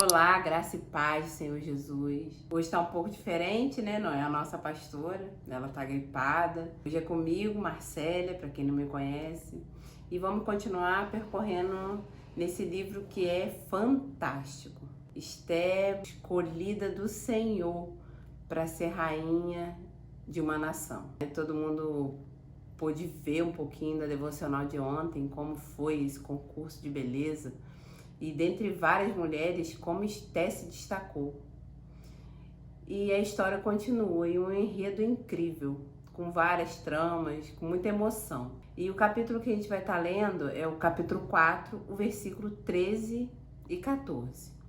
Olá, graça e paz, Senhor Jesus. Hoje está um pouco diferente, né? Não é a nossa pastora, ela está gripada. Hoje é comigo, Marcélia, para quem não me conhece. E vamos continuar percorrendo nesse livro que é fantástico. Esté escolhida do Senhor para ser rainha de uma nação. Todo mundo pôde ver um pouquinho da devocional de ontem, como foi esse concurso de beleza. E dentre várias mulheres, como Esté se destacou. E a história continua, e um enredo incrível, com várias tramas, com muita emoção. E o capítulo que a gente vai estar lendo é o capítulo 4, o versículo 13 e 14.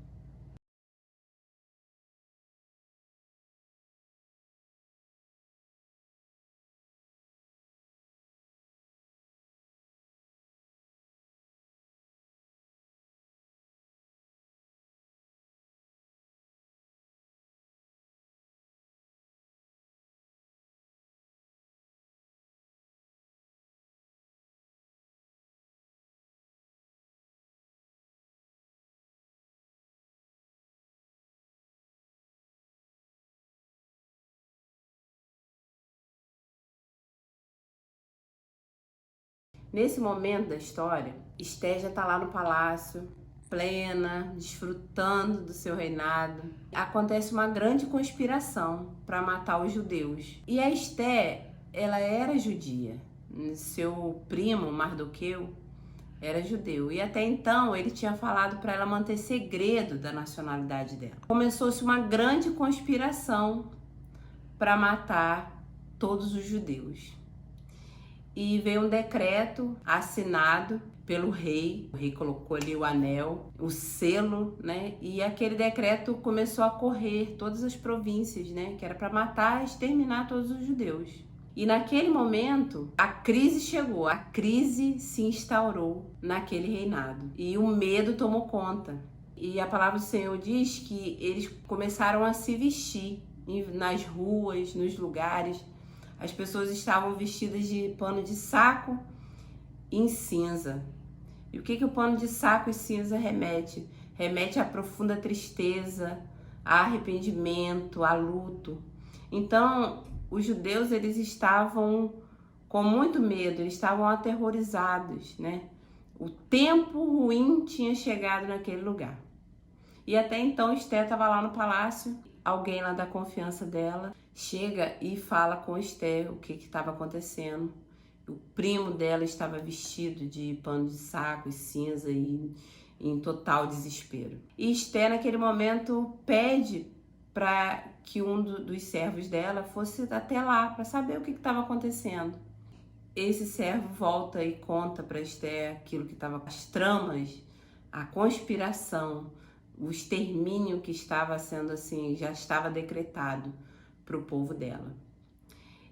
Nesse momento da história, Esté já está lá no palácio, plena, desfrutando do seu reinado. Acontece uma grande conspiração para matar os judeus. E a Esté, ela era judia. Seu primo, Mardoqueu, era judeu. E até então ele tinha falado para ela manter segredo da nacionalidade dela. Começou-se uma grande conspiração para matar todos os judeus. E veio um decreto assinado pelo rei. O rei colocou ali o anel, o selo, né? E aquele decreto começou a correr todas as províncias, né? Que era para matar, exterminar todos os judeus. E naquele momento, a crise chegou, a crise se instaurou naquele reinado. E o medo tomou conta. E a palavra do Senhor diz que eles começaram a se vestir nas ruas, nos lugares. As pessoas estavam vestidas de pano de saco em cinza. E o que o pano de saco e cinza remete? Remete à profunda tristeza, a arrependimento, a luto. Então, os judeus, eles estavam com muito medo, eles estavam aterrorizados, né? O tempo ruim tinha chegado naquele lugar. E até então, Esté estava lá no palácio, alguém lá da confiança dela chega e fala com Esté o que estava acontecendo. O primo dela estava vestido de pano de saco e cinza e em total desespero. E Esté, naquele momento, pede para que um dos servos dela fosse até lá para saber o que estava acontecendo. Esse servo volta e conta para Esté aquilo que estava, as tramas, a conspiração, o extermínio que estava sendo assim, já estava decretado para o povo dela.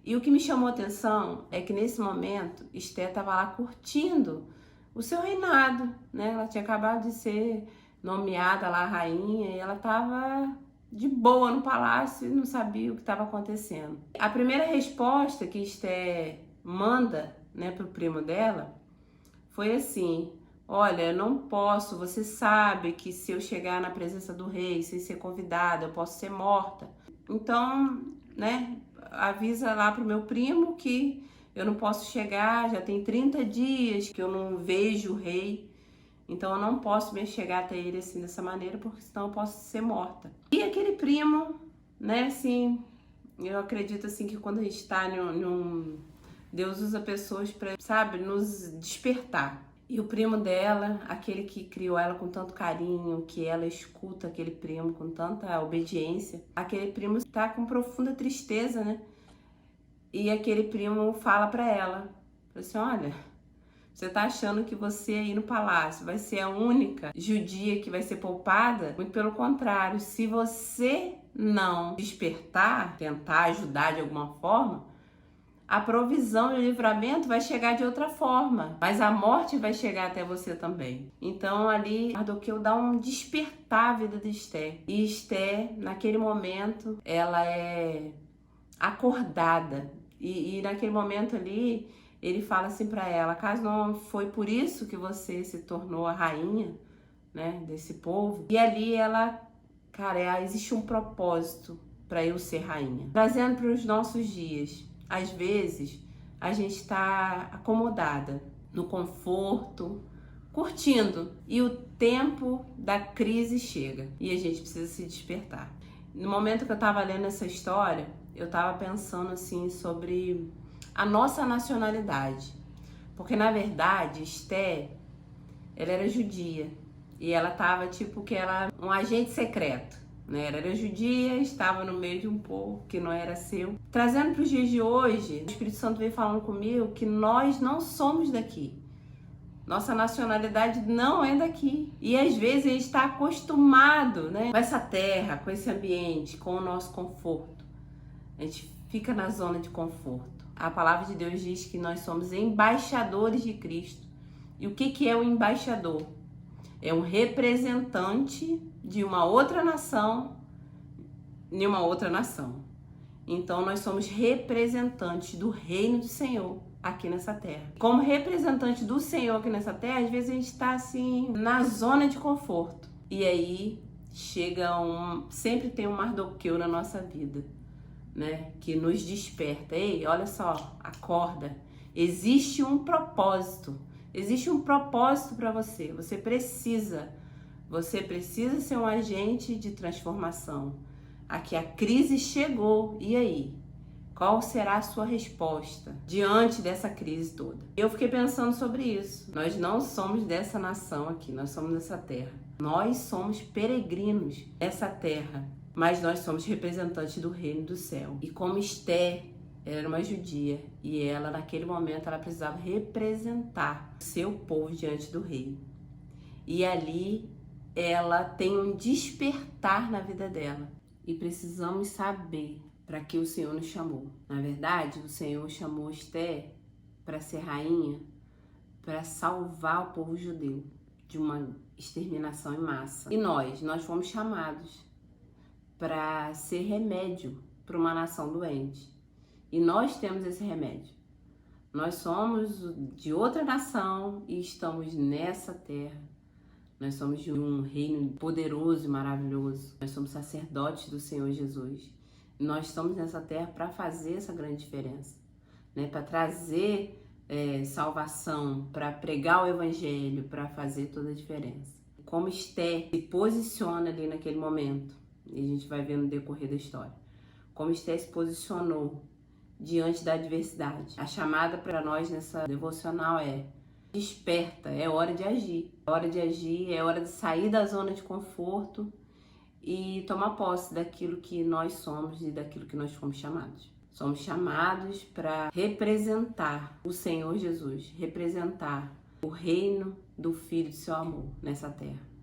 E o que me chamou a atenção é que nesse momento Esté estava lá curtindo o seu reinado, né? Ela tinha acabado de ser nomeada lá rainha e ela estava de boa no palácio e não sabia o que estava acontecendo. A primeira resposta que Esté manda, né, pro primo dela foi assim: olha, eu não posso, você sabe que se eu chegar na presença do rei sem ser convidada, eu posso ser morta. Então, né, avisa lá pro meu primo que eu não posso chegar, já tem 30 dias que eu não vejo o rei, então eu não posso me chegar até ele assim dessa maneira, porque senão eu posso ser morta. E aquele primo, né, assim, eu acredito assim que quando a gente tá Deus usa pessoas para, sabe, nos despertar. E o primo dela, aquele que criou ela com tanto carinho, que ela escuta aquele primo com tanta obediência, aquele primo está com profunda tristeza, né? E aquele primo fala para ela, assim, olha, você tá achando que você aí no palácio vai ser a única judia que vai ser poupada? Muito pelo contrário, se você não despertar, tentar ajudar de alguma forma, a provisão e o livramento vai chegar de outra forma, mas a morte vai chegar até você também. Então ali Mardoqueu dá um despertar à vida de Esté. E Esté, naquele momento, ela é acordada. E naquele momento ali, ele fala assim para ela: caso não foi por isso que você se tornou a rainha, né, desse povo. E ali ela, cara, existe um propósito para eu ser rainha. Trazendo para os nossos dias, às vezes a gente está acomodada no conforto, curtindo, e o tempo da crise chega e a gente precisa se despertar. No momento que eu estava lendo essa história, eu estava pensando assim sobre a nossa nacionalidade, porque na verdade Esté, ela era judia e ela estava tipo que ela um agente secreto, né? Ela era judia, estava no meio de um povo que não era seu. Trazendo para os dias de hoje, o Espírito Santo veio falando comigo que nós não somos daqui. Nossa nacionalidade não é daqui. E às vezes a gente está acostumado, né, com essa terra, com esse ambiente, com o nosso conforto. A gente fica na zona de conforto. A palavra de Deus diz que nós somos embaixadores de Cristo. E o que é o embaixador? É um representante de uma outra nação em uma outra nação. Então nós somos representantes do reino do Senhor aqui nessa terra. Como representante do Senhor aqui nessa terra, às vezes a gente está assim na zona de conforto. E aí sempre tem um Mardoqueu na nossa vida, né? Que nos desperta. Ei, olha só, acorda. Existe um propósito. Existe um propósito para você. Você precisa ser um agente de transformação. Aqui a crise chegou. E aí? Qual será a sua resposta diante dessa crise toda? Eu fiquei pensando sobre isso. Nós não somos dessa nação aqui, nós somos dessa terra. Nós somos peregrinos dessa terra, mas nós somos representantes do reino do céu. E como Esté era uma judia e ela, naquele momento, ela precisava representar o seu povo diante do rei. E ali ela tem um despertar na vida dela. E precisamos saber para que o Senhor nos chamou. Na verdade, o Senhor chamou Esté para ser rainha, para salvar o povo judeu de uma exterminação em massa. E nós fomos chamados para ser remédio para uma nação doente. E nós temos esse remédio. Nós somos de outra nação e estamos nessa terra. Nós somos de um reino poderoso e maravilhoso. Nós somos sacerdotes do Senhor Jesus. Nós estamos nessa terra para fazer essa grande diferença, né? Para trazer salvação, para pregar o evangelho, para fazer toda a diferença. Como Esté se posiciona ali naquele momento, e a gente vai ver no decorrer da história, como Esté se posicionou diante da adversidade. A chamada para nós nessa devocional é: desperta, é hora de agir. É hora de agir, é hora de sair da zona de conforto e tomar posse daquilo que nós somos e daquilo que nós fomos chamados. Somos chamados para representar o Senhor Jesus, representar o reino do Filho de seu amor nessa terra.